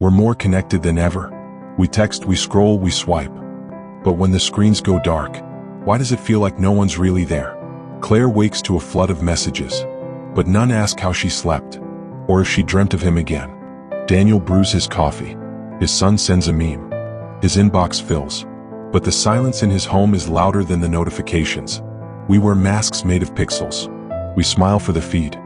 We're more connected than ever. We text, we scroll, we swipe. But when the screens go dark, why does it feel like no one's really there? Claire wakes to a flood of messages, but none ask how she slept, or if she dreamt of him again. Daniel brews his coffee. His son sends a meme. His inbox fills. But the silence in his home is louder than the notifications. We wear masks made of pixels. We smile for the feed.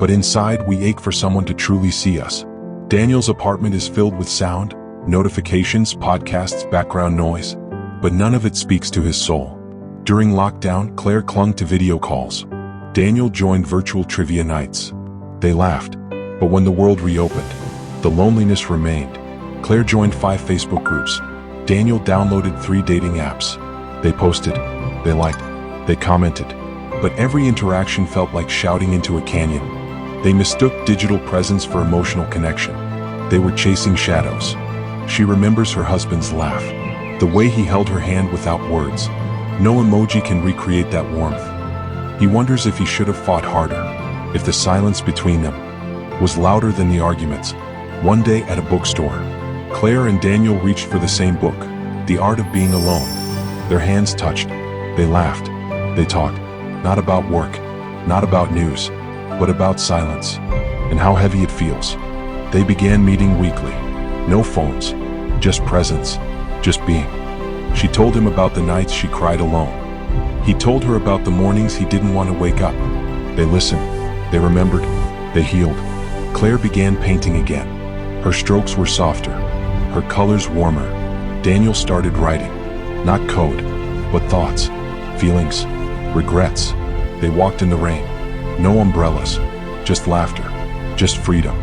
But inside, we ache for someone to truly see us. Daniel's apartment is filled with sound, notifications, podcasts, background noise, but none of it speaks to his soul. During lockdown, Claire clung to video calls. Daniel joined virtual trivia nights. They laughed, but when the world reopened, the loneliness remained. Claire joined 5 Facebook groups. Daniel downloaded 3 dating apps. They posted, they liked, they commented, but every interaction felt like shouting into a canyon. They mistook digital presence for emotional connection. They were chasing shadows. She remembers her husband's laugh, the way he held her hand without words. No emoji can recreate that warmth. He wonders if he should have fought harder, if the silence between them was louder than the arguments. One day at a bookstore, Claire and Daniel reached for the same book, The Art of Being Alone. Their hands touched. They laughed. They talked, not about work, not about news, but about silence, and how heavy it feels. They began meeting weekly. No phones, just presence, just being. She told him about the nights she cried alone. He told her about the mornings he didn't want to wake up. They listened, they remembered, they healed. Claire began painting again. Her strokes were softer, her colors warmer. Daniel started writing, not code, but thoughts, feelings, regrets. They walked in the rain. No umbrellas, just laughter, just freedom.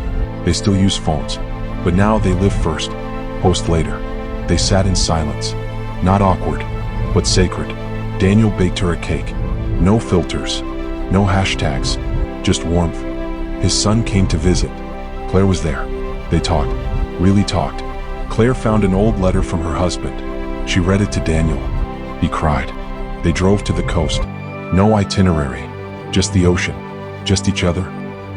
They still use phones, but now they live first, post later. They sat in silence, not awkward, but sacred. Daniel baked her a cake. No filters, no hashtags, just warmth. His son came to visit. Claire was there. They talked, really talked. Claire found an old letter from her husband. She read it to Daniel. He cried. They drove to the coast. No itinerary, just the ocean, just each other.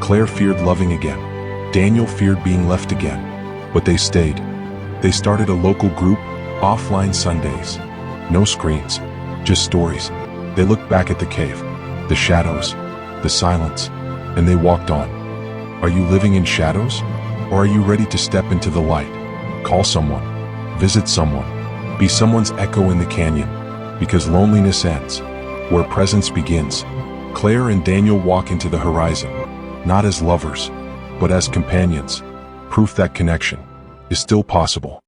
Claire feared loving again. Daniel feared being left again. But they stayed. They started a local group, offline Sundays. No screens, just stories. They looked back at the cave, the shadows, the silence, and they walked on. Are you living in shadows? Or are you ready to step into the light? Call someone, visit someone, be someone's echo in the canyon, because loneliness ends where presence begins. Claire and Daniel walk into the horizon, not as lovers, but as companions, proof that connection is still possible.